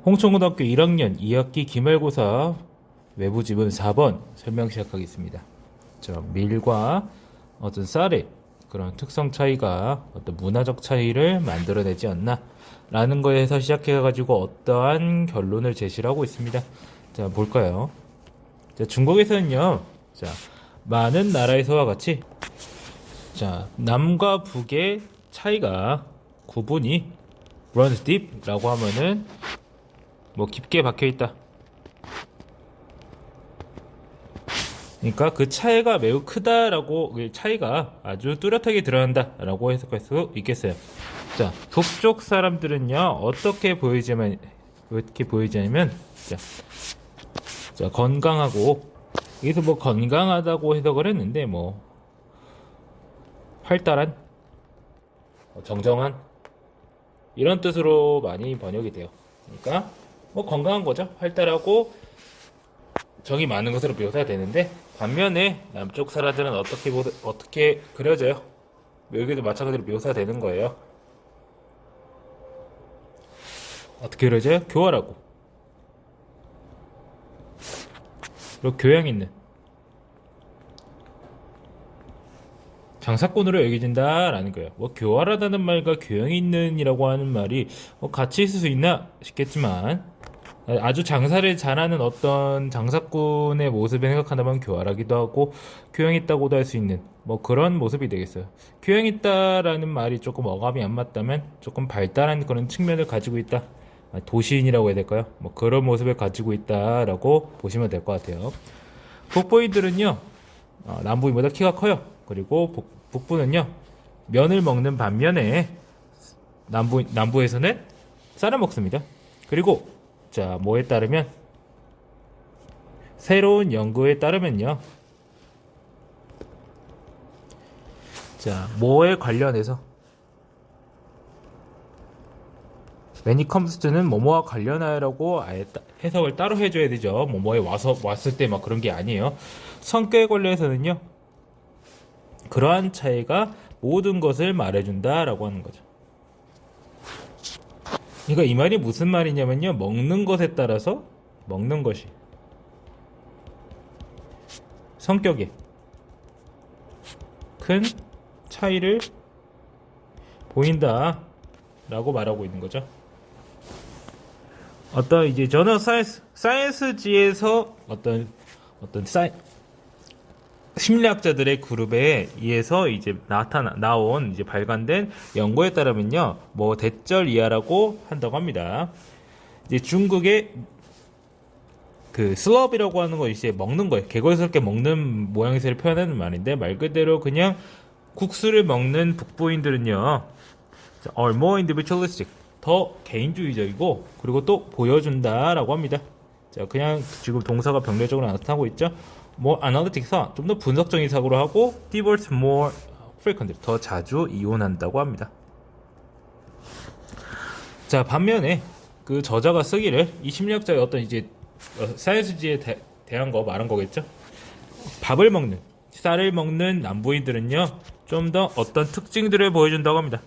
홍천고등학교 1학년 2학기 기말고사 외부지문 4번 설명 시작하겠습니다. 밀과 어떤 쌀의 그런 특성 차이가 어떤 문화적 차이를 만들어내지 않나 라는 거에서 시작해가지고 어떠한 결론을 제시를 하고 있습니다. 자, 볼까요? 자, 중국에서는요, 자, 많은 나라에서와 같이, 자, 남과 북의 차이가 구분이 runs deep 라고 하면은 뭐 깊게 박혀 있다. 그러니까 그 차이가 매우 크다라고, 그 차이가 아주 뚜렷하게 드러난다라고 해석할 수 있겠어요. 자, 북쪽 사람들은요 어떻게 보이냐면, 자, 건강하고, 여기서 뭐 건강하다고 해석을 했는데 뭐 활달한, 정정한 이런 뜻으로 많이 번역이 돼요. 그러니까 뭐 건강한 거죠. 활달하고 정이 많은 것으로 묘사가 되는데, 반면에 남쪽 사람들은 어떻게 그려져요? 여기도 마찬가지로 묘사가 되는 거예요. 어떻게 그려져요? 교활하고, 그리고 교양 있는, 장사꾼으로 여겨진다라는 거예요. 뭐 교활하다는 말과 교양 있는이라고 하는 말이 뭐 같이 있을 수 있나 싶겠지만, 아주 장사를 잘하는 어떤 장사꾼의 모습을 생각한다면 교활하기도 하고 교양 있다고도 할 수 있는 뭐 그런 모습이 되겠어요. 교양 있다라는 말이 조금 어감이 안 맞다면 조금 발달한 그런 측면을 가지고 있다, 도시인이라고 해야 될까요? 뭐 그런 모습을 가지고 있다라고 보시면 될 것 같아요. 북부인들은요, 남부인보다 키가 커요. 그리고 북부는요, 면을 먹는 반면에 남부에서는 쌀을 먹습니다. 그리고 자, 뭐에 따르면, 새로운 연구에 따르면요, 자, 뭐에 관련해서, when it comes to는 뭐뭐와 관련하여라고 아예 해석을 따로 해줘야 되죠. 뭐뭐에 왔을 때 막 그런 게 아니에요. 성격에 관련해서는요, 그러한 차이가 모든 것을 말해준다라고 하는 거죠. 그러니까 이 말이 무슨 말이냐면요, 먹는 것에 따라서 먹는 것이 성격에 큰 차이를 보인다 라고 말하고 있는 거죠. 어떤 이제 저널 사이언스지에서 어떤 심리학자들의 그룹에 의해서 이제 나온 이제 발간된 연구에 따르면요, 뭐 대절 이하라고 한다고 합니다. 이제 중국의 그 슬럽이라고 하는 거, 이제 먹는 거예요. 개걸스럽게 먹는 모양새를 표현하는 말인데, 말 그대로 그냥 국수를 먹는 북부인들은요, are more individualistic, 더 개인주의적이고, 그리고 또 보여준다라고 합니다. 자, 그냥 지금 동사가 병렬적으로 나타나고 있죠. 뭐 analytic사, 좀 더 분석적인 사고를 하고, divorce more frequently, 더 자주 이혼한다고 합니다. 자, 반면에 그 저자가 쓰기를, 이 심리학자의 어떤 이제 사이언스지에 대한 거 말한 거겠죠. 밥을 먹는, 쌀을 먹는 남부인들은요, 좀 더 어떤 특징들을 보여준다고 합니다.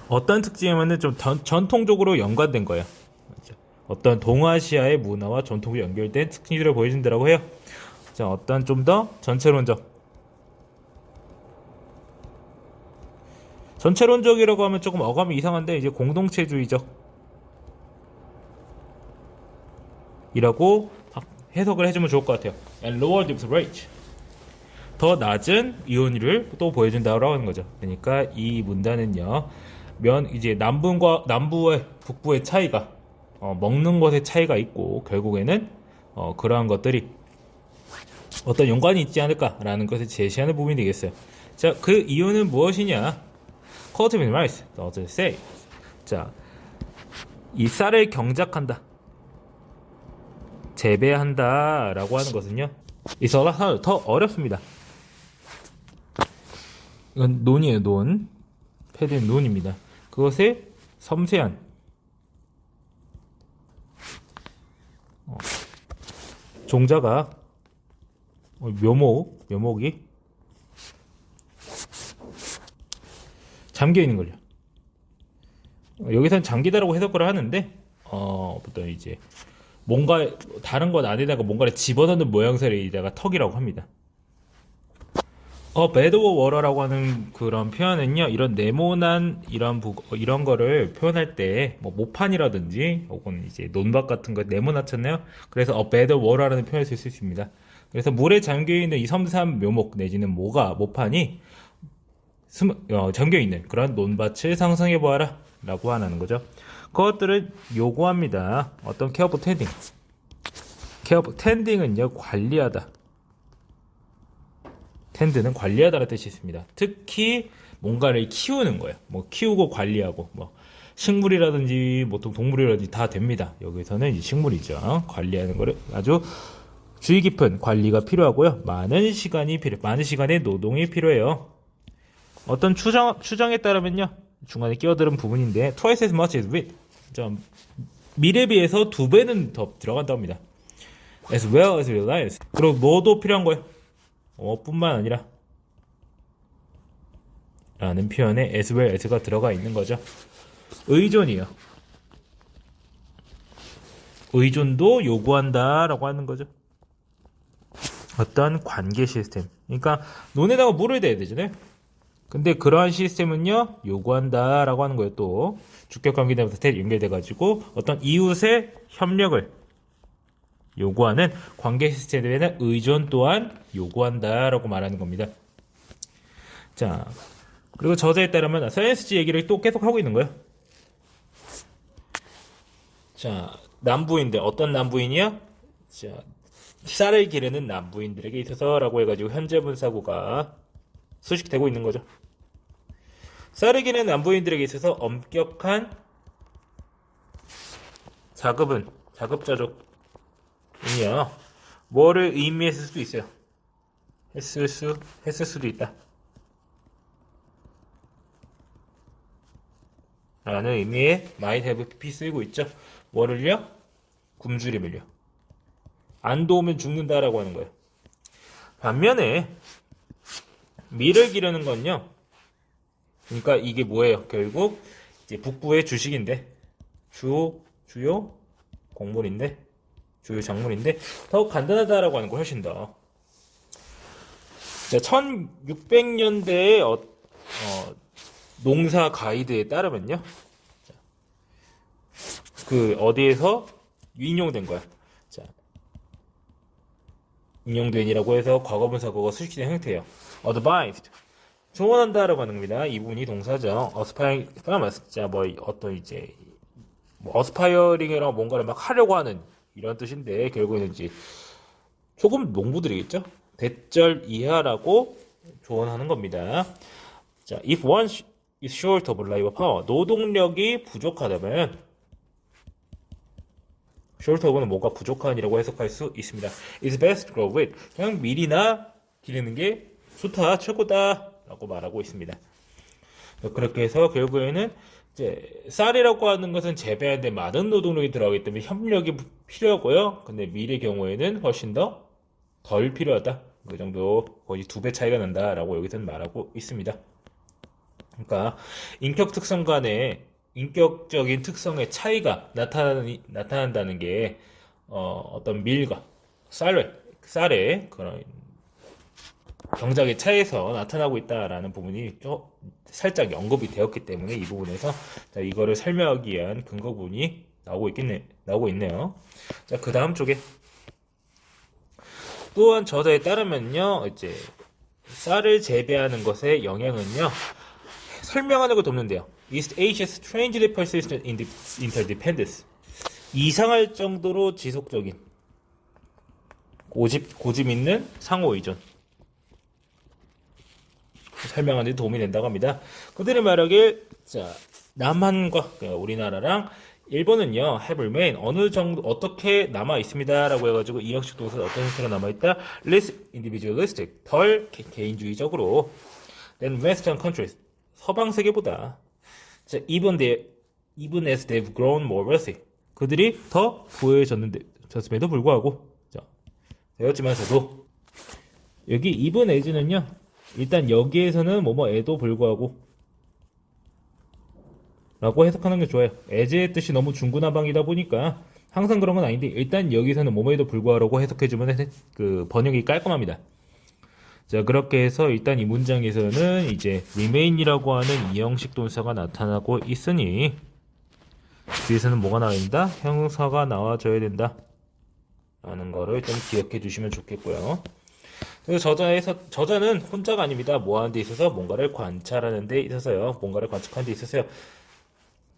어떤 특징이면은 좀 전통적으로 연관된 거예요. 어떤 동아시아의 문화와 전통이 연결된 특징들을 보여준다고 해요. 자, 어떤 좀 더 전체론적이라고 하면 조금 어감이 이상한데, 이제 공동체주의적 이라고 해석을 해주면 좋을 것 같아요. And lower divorce rate, 더 낮은 이혼율을 또 보여준다고 하는 거죠. 그러니까 이 문단은요, 이제 남부와 북부의 차이가, 먹는 것의 차이가 있고, 결국에는 그러한 것들이 어떤 연관이 있지 않을까라는 것을 제시하는 부분이 되겠어요. 자, 그 이유는 무엇이냐? Cultivating rice, doesn't say. 자, 이 쌀을 경작한다, 재배한다라고 하는 것은요, 있어서 더 어렵습니다. 이건 논이에요, 논. 패드는 논입니다. 그것의 섬세한 종자가, 묘목이 잠겨 있는 걸요. 여기선 장기다라고 해석을 하는데 보통 이제 뭔가 다른 것 안에다가 뭔가를 집어넣는 모양새에다가 턱이라고 합니다. 배드 오브 워러라고 하는 그런 표현은요, 이런 네모난 이런 거를 표현할 때, 뭐, 모판이라든지, 혹은 이제 논밭 같은 거 네모나잖아요? 그래서 배드 오브 워러라는 표현을 쓸 수 있습니다. 그래서 물에 잠겨있는 이 섬세한 묘목 내지는 모판이 잠겨있는 그런 논밭을 상상해보아라. 라고 하는 거죠. 그것들을 요구합니다. 어떤 케어 오브 텐딩. 케어 오브 텐딩은요, 관리하다. 텐드는 관리하다라는 뜻이 있습니다. 특히 뭔가를 키우는 거예요. 뭐 키우고 관리하고 뭐 식물이라든지 보통 동물이라든지 다 됩니다. 여기서는 이제 식물이죠. 관리하는 거를 아주 주의 깊은 관리가 필요하고요. 많은 시간의 노동이 필요해요. 어떤 추정에 따르면요. 중간에 끼어드는 부분인데 twice as much as with 밀에 비해서 2배는 더 들어간다고 합니다. as well as reliance. 그리고 뭐도 필요한 거예요. 뿐만 아니라 라는 표현에 as well as가 들어가 있는 거죠. 의존이요. 의존도 요구한다 라고 하는 거죠. 어떤 관계 시스템. 그러니까 논에다가 물을 대야 되잖아요. 근데 그러한 시스템은요 요구한다 라고 하는 거예요. 또 주격관계대부터 연결돼 가지고 어떤 이웃의 협력을 요구하는 관계 시스템에는 의존 또한 요구한다라고 말하는 겁니다. 자, 그리고 저자에 따르면 사이언스지 얘기를 또 계속 하고 있는 거예요. 자, 남부인들 어떤 남부인이야? 자, 쌀을 기르는 남부인들에게 있어서라고 해가지고 현재 분사구가 수식되고 있는 거죠. 쌀을 기르는 남부인들에게 있어서 엄격한 자급자족 이요. 뭐를 의미했을 수도 있어요. 했을 수도 있다. 라는 의미의 might have pp 쓰이고 있죠. 뭐를요? 굶주림을요. 안 도우면 죽는다라고 하는 거예요. 반면에 밀을 기르는 건요. 그러니까 이게 뭐예요? 결국 이제 북부의 주식인데 주요 곡물인데 주요 작물인데 더 간단하다라고 하는 거 훨씬 더. 자, 1600년대의 농사 가이드에 따르면요. 자, 그 어디에서 인용된 거야. 자, 인용된이라고 해서 과거분사구가 수식된 형태예요. advised 조언한다라고 하는 겁니다. 이 부분이 동사죠. 자, 뭐 어떤 이제 어스파이어링이랑 뭔가를 막 하려고 하는 이런 뜻인데 결국에는 이제 조금 농부들이겠죠. 대절 이하라고 조언하는 겁니다. 자, if one is short of labor power, 노동력이 부족하다면 short of는 뭐가 부족한이라고 해석할 수 있습니다. It's best to grow wheat. 그냥 밀이나 기르는 게 좋다, 최고다라고 말하고 있습니다. 그렇게 해서 결국에는 이제 쌀이라고 하는 것은 재배하는데 많은 노동력이 들어가기 때문에 협력이 필요하고요. 근데 밀의 경우에는 훨씬 더 덜 필요하다. 그 정도 거의 2배 차이가 난다라고 여기서는 말하고 있습니다. 그러니까 인격적인 특성의 차이가 나타난다는 게 어떤 밀과 쌀의 그런 경작의 차이에서 나타나고 있다라는 부분이 살짝 언급이 되었기 때문에 이 부분에서 자, 이거를 설명하기 위한 근거 부분이 나오고 있네요. 자, 그 다음 쪽에 또한 저자에 따르면요, 이제 쌀을 재배하는 것의 영향은요, 설명하는 걸 돕는데요. East Asia's strangely persistent interdependence. 이상할 정도로 지속적인 고집 있는 상호 의존. 설명하는 데 도움이 된다고 합니다. 그들이 말하길, 자, 남한과 우리나라랑 일본은요, have remain 어느 정도 어떻게 남아 있습니다라고 해가지고 이형식 동사가 어떤 형태로 남아 있다? less individualistic 덜 개인주의적으로 than Western countries 서방 세계보다. 자, even as they've grown more wealthy 그들이 더 부유해졌음에도 불구하고 자, 되었지만서도 여기 even as는요. 일단 여기에서는 뭐뭐에도 불구하고 라고 해석하는 게 좋아요. as의 뜻이 너무 중구난방이다 보니까 항상 그런 건 아닌데 일단 여기서는 뭐뭐에도 불구하라고 해석해주면 그 번역이 깔끔합니다. 자, 그렇게 해서 일단 이 문장에서는 이제 remain이라고 하는 이형식 동사가 나타나고 있으니 뒤에서는 뭐가 나와야 된다? 형사가 나와줘야 된다 라는 거를 좀 기억해 주시면 좋겠고요. 그래서 저자는 혼자가 아닙니다. 뭐 하는 데 있어서 뭔가를 관찰하는 데 있어서요. 뭔가를 관측하는 데 있어서요.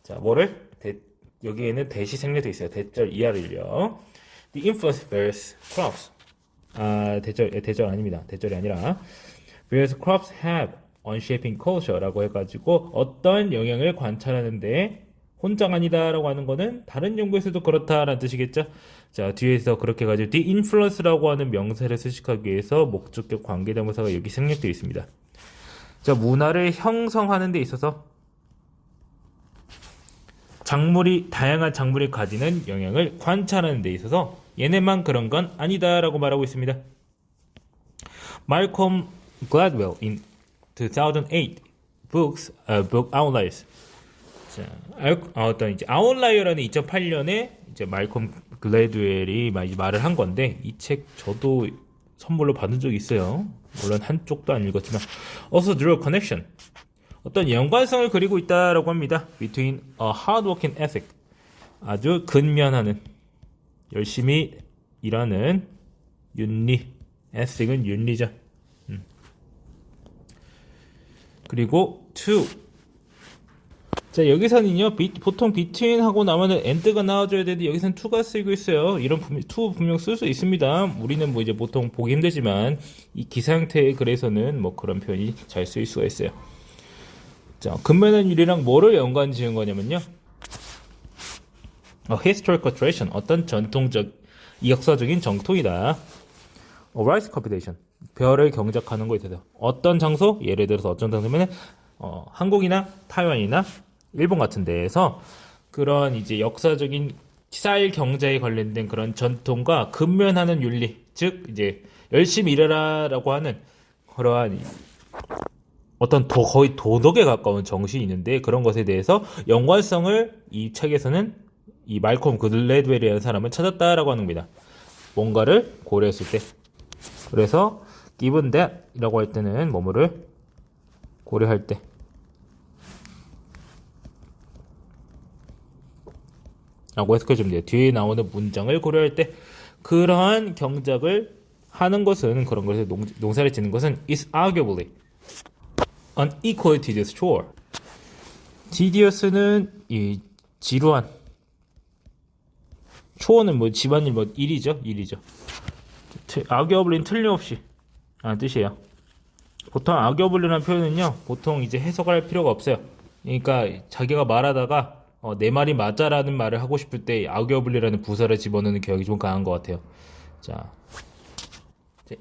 자, 여기에는 대시 생략돼 있어요. 대절 이하를요. The influence bears crops. 대절 아닙니다. 대절이 아니라 bears crops have on shaping culture라고 해가지고 어떤 영향을 관찰하는데 혼자가 아니다라고 하는 거는 다른 연구에서도 그렇다라는 뜻이겠죠. 자, 뒤에서 그렇게 해가지고 the influence라고 하는 명사를 수식하기 위해서 목적격 관계대명사가 여기 생략되어 있습니다. 자, 문화를 형성하는 데 있어서 다양한 작물이 가지는 영향을 관찰하는 데 있어서 얘네만 그런 건 아니다라고 말하고 있습니다. Malcolm Gladwell in 2008 book Outliers. 자, 어떤 이제 아웃라이어라는 2008년에 이제 말콤 글래드웰이 말을 한 건데 이 책 저도 선물로 받은 적이 있어요. 물론 한쪽도 안 읽었지만 also draw a connection. 어떤 연관성을 그리고 있다라고 합니다. Between a hardworking ethic. 아주 근면하는 열심히 일하는 윤리. ethic은 윤리죠. 그리고 to. 자, 여기서는요, 보통 between 하고 나면은 and가 나와줘야 되는데 여기서는 to가 쓰이고 있어요. 이런 to 분명 쓸 수 있습니다. 우리는 뭐 이제 보통 보기 힘들지만 이 기사 형태의 글에서는 뭐 그런 표현이 잘 쓰일 수가 있어요. 자, 근면한 윤리랑 뭐를 연관 지은 거냐면요, historical tradition, 어떤 역사적인 정통이다. rice computation, 별을 경작하는 거에 있어서 어떤 장소, 예를 들어서 어떤 장소면은 한국이나 타이완이나 일본 같은 데에서 그런 이제 역사적인 쌀 경제에 관련된 그런 전통과 근면하는 윤리, 즉 이제 열심히 일해라라고 하는 그러한 어떤 거의 도덕에 가까운 정신이 있는데 그런 것에 대해서 연관성을 이 책에서는 이 말콤 글래드웰이라는 사람은 찾았다라고 하는 겁니다. 뭔가를 고려했을 때. 그래서 given that이라고 할 때는 뭐뭐를 고려할 때 라고 해석해주면 돼요. 뒤에 나오는 문장을 고려할 때 그러한 경작을 하는 것은, 그런 것에 농사를 짓는 것은 is arguably an equally tedious chore. tedious는 이 지루한, chore는 뭐 집안일 뭐 일이죠. arguably는 틀림없이 라는 뜻이에요. 보통 arguably라는 표현은요, 보통 이제 해석을 할 필요가 없어요. 그러니까 자기가 말하다가 내 말이 맞아라는 말을 하고 싶을 때 arguably라는 부사를 집어넣는 경향이 좀 강한 것 같아요. 자,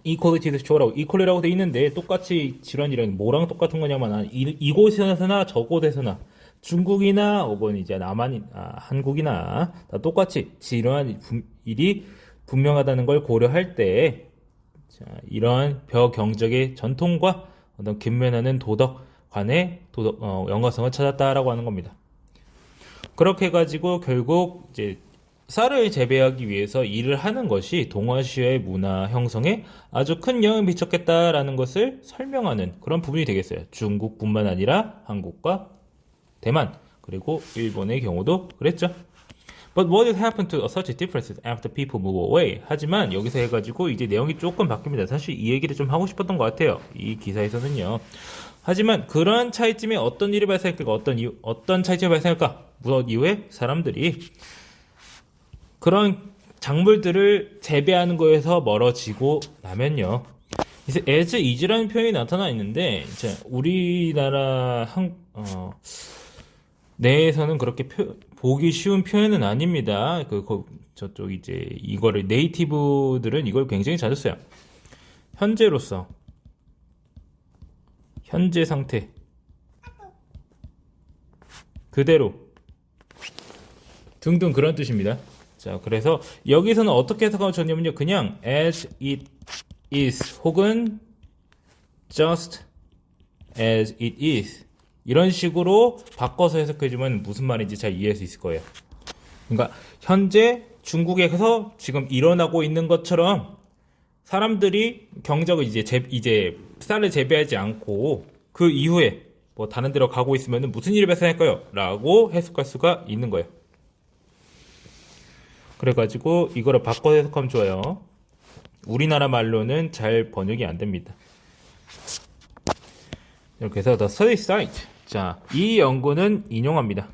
equality to show라고 equal이라고 돼 있는데 똑같이 질환이라는 뭐랑 똑같은 거냐면 이곳에서나 저곳에서나 중국이나 혹은 이제 한국이나 다 똑같이 질환 일이 분명하다는 걸 고려할 때, 자, 이러한 경적의 전통과 어떤 근면하는 도덕 간의 연관성을 찾았다라고 하는 겁니다. 그렇게 해가지고 결국 이제 쌀을 재배하기 위해서 일을 하는 것이 동아시아의 문화 형성에 아주 큰 영향을 미쳤겠다라는 것을 설명하는 그런 부분이 되겠어요. 중국뿐만 아니라 한국과 대만 그리고 일본의 경우도 그랬죠. But what has happened to such differences after people move away? 하지만 여기서 해가지고 이제 내용이 조금 바뀝니다. 사실 이 얘기를 좀 하고 싶었던 것 같아요. 이 기사에서는요. 하지만 그러한 차이점에 어떤 일이 발생할까? 어떤 차이점이 발생할까? 무엇 이후에 사람들이 그런 작물들을 재배하는 거에서 멀어지고 나면요. 이제 as is라는 표현이 나타나 있는데, 이제 우리나라 내에서는 그렇게 보기 쉬운 표현은 아닙니다. 저쪽 이제 이거를 네이티브들은 이걸 굉장히 자주 써요. 현재로서, 현재 상태, 그대로 등등 그런 뜻입니다. 자, 그래서 여기서는 어떻게 해석하면 좋냐면요, 그냥 as it is 혹은 just as it is 이런 식으로 바꿔서 해석해주면 무슨 말인지 잘 이해할 수 있을 거예요. 그러니까 현재 중국에서 지금 일어나고 있는 것처럼 사람들이 경적을 이제 쌀을 재배하지 않고 그 이후에 뭐 다른 데로 가고 있으면 무슨 일이 발생할까요? 라고 해석할 수가 있는 거예요. 그래가지고 이거를 바꿔 해석하면 좋아요. 우리나라 말로는 잘 번역이 안 됩니다. 이렇게 해서 The study site. 자, 이 연구는 인용합니다.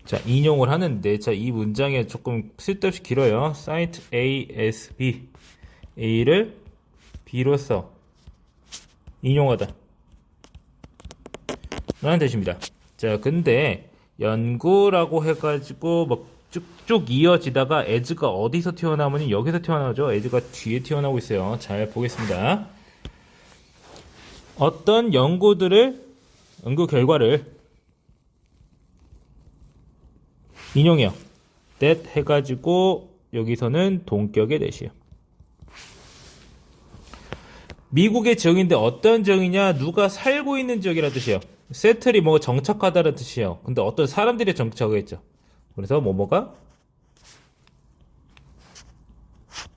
자, 인용을 하는데, 자, 이 문장에 조금 쓸데없이 길어요. Cite A as B. A를 B로서 인용하다. 라는 뜻입니다. 자, 근데 연구라고 해가지고 막 쭉쭉 이어지다가 as가 어디서 튀어나오면 여기서 튀어나오죠. as가 뒤에 튀어나오고 있어요. 잘 보겠습니다. 어떤 연구 결과를 인용해요. that 해가지고 여기서는 동격의 that이에요. 미국의 지역인데 어떤 지역이냐? 누가 살고 있는 지역이라는 뜻이에요. 세틀이 뭐 정착하다는 뜻이에요. 근데 어떤 사람들이 정착하겠죠. 그래서 뭐가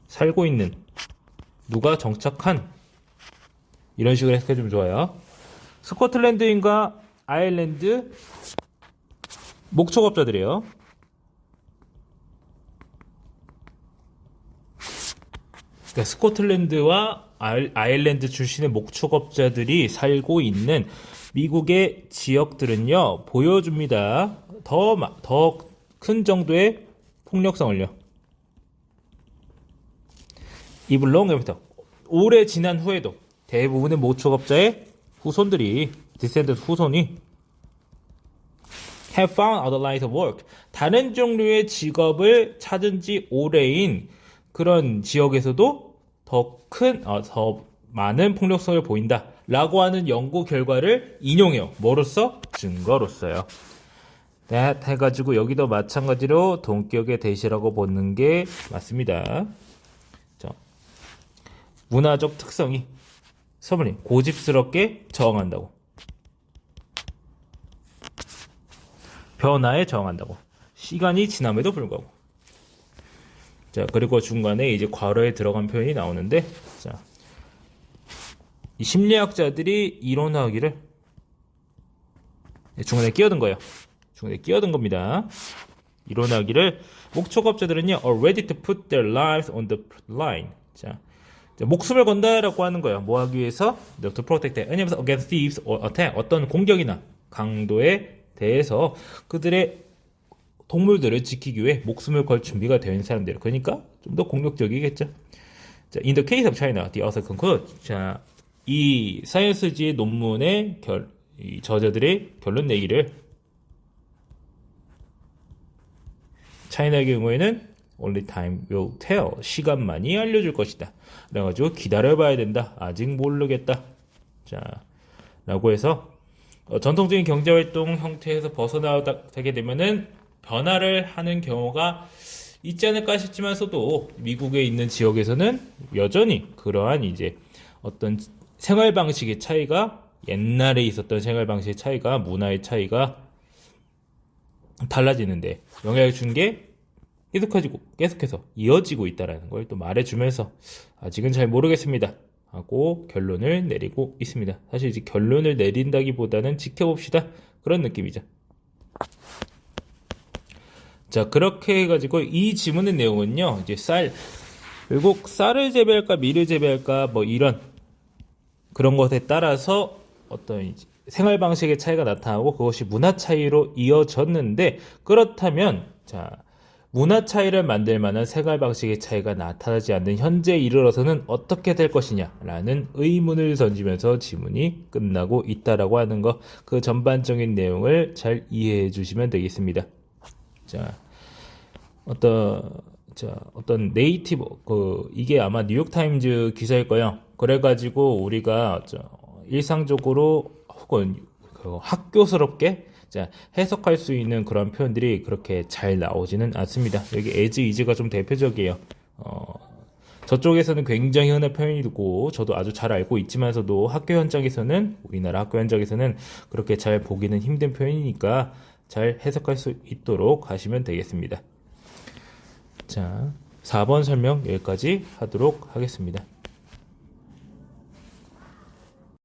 살고 있는, 누가 정착한, 이런 식으로 해석해주면 좋아요. 스코틀랜드인가 아일랜드 목초업자들이에요. 그러니까 스코틀랜드와 아일랜드 출신의 목축업자들이 살고 있는 미국의 지역들은요, 보여줍니다. 더 큰 정도의 폭력성을요. Even long after. 오래 지난 후에도 대부분의 목축업자의 후손이 have found other lines of work. 다른 종류의 직업을 찾은 지 오래인 그런 지역에서도 더 많은 폭력성을 보인다. 라고 하는 연구 결과를 인용해요. 뭐로써? 증거로써요. that 해가지고 여기도 마찬가지로 동격의 대시라고 보는 게 맞습니다. 자, 문화적 특성이 서문이 고집스럽게 저항한다고. 변화에 저항한다고. 시간이 지남에도 불구하고. 자, 그리고 중간에 이제 괄호에 들어간 표현이 나오는데, 자, 이 심리학자들이 이론하기를 중간에 끼어든 거예요. 중간에 끼어든 겁니다. 이론하기를 목축업자들은요, are ready to put their lives on the line. 자, 목숨을 건다라고 하는 거예요. 뭐 하기 위해서? To protect their enemies against thieves or attack. 어떤 공격이나 강도에 대해서 그들의 동물들을 지키기 위해 목숨을 걸 준비가 되어 있는 사람들. 그러니까 좀 더 공격적이겠죠. 자, in the case of China, the author concludes. 자, 이 사이언스지의 논문의 이 저자들의 결론 내기를 차이나의 경우에는 only time will tell. 시간만이 알려줄 것이다. 그래가지고 기다려봐야 된다. 아직 모르겠다. 자, 라고 해서 전통적인 경제활동 형태에서 벗어나게 되면은 변화를 하는 경우가 있지 않을까 싶지만서도 미국에 있는 지역에서는 여전히 그러한 이제 어떤 생활 방식의 차이가, 옛날에 있었던 생활 방식의 차이가, 문화의 차이가 달라지는데 영향을 준 게 계속해서 이어지고 있다라는 걸 또 말해주면서 아직은 잘 모르겠습니다 하고 결론을 내리고 있습니다. 사실 이제 결론을 내린다기보다는 지켜봅시다 그런 느낌이죠. 자, 그렇게 해가지고 이 지문의 내용은요, 이제 결국 쌀을 재배할까 밀을 재배할까 뭐 이런 그런 것에 따라서 어떤 생활 방식의 차이가 나타나고 그것이 문화 차이로 이어졌는데, 그렇다면 자, 문화 차이를 만들 만한 생활 방식의 차이가 나타나지 않는 현재에 이르러서는 어떻게 될 것이냐라는 의문을 던지면서 지문이 끝나고 있다라고 하는 거, 그 전반적인 내용을 잘 이해해 주시면 되겠습니다. 자, 어떤 네이티브, 이게 아마 뉴욕타임즈 기사일 거예요. 그래가지고 우리가 일상적으로 혹은 학교스럽게 해석할 수 있는 그런 표현들이 그렇게 잘 나오지는 않습니다. 여기 as, is가 좀 대표적이에요. 저쪽에서는 굉장히 흔한 표현이고 저도 아주 잘 알고 있지만서도 학교 현장에서는 우리나라 학교 현장에서는 그렇게 잘 보기는 힘든 표현이니까 잘 해석할 수 있도록 하시면 되겠습니다. 자, 4번 설명 여기까지 하도록 하겠습니다.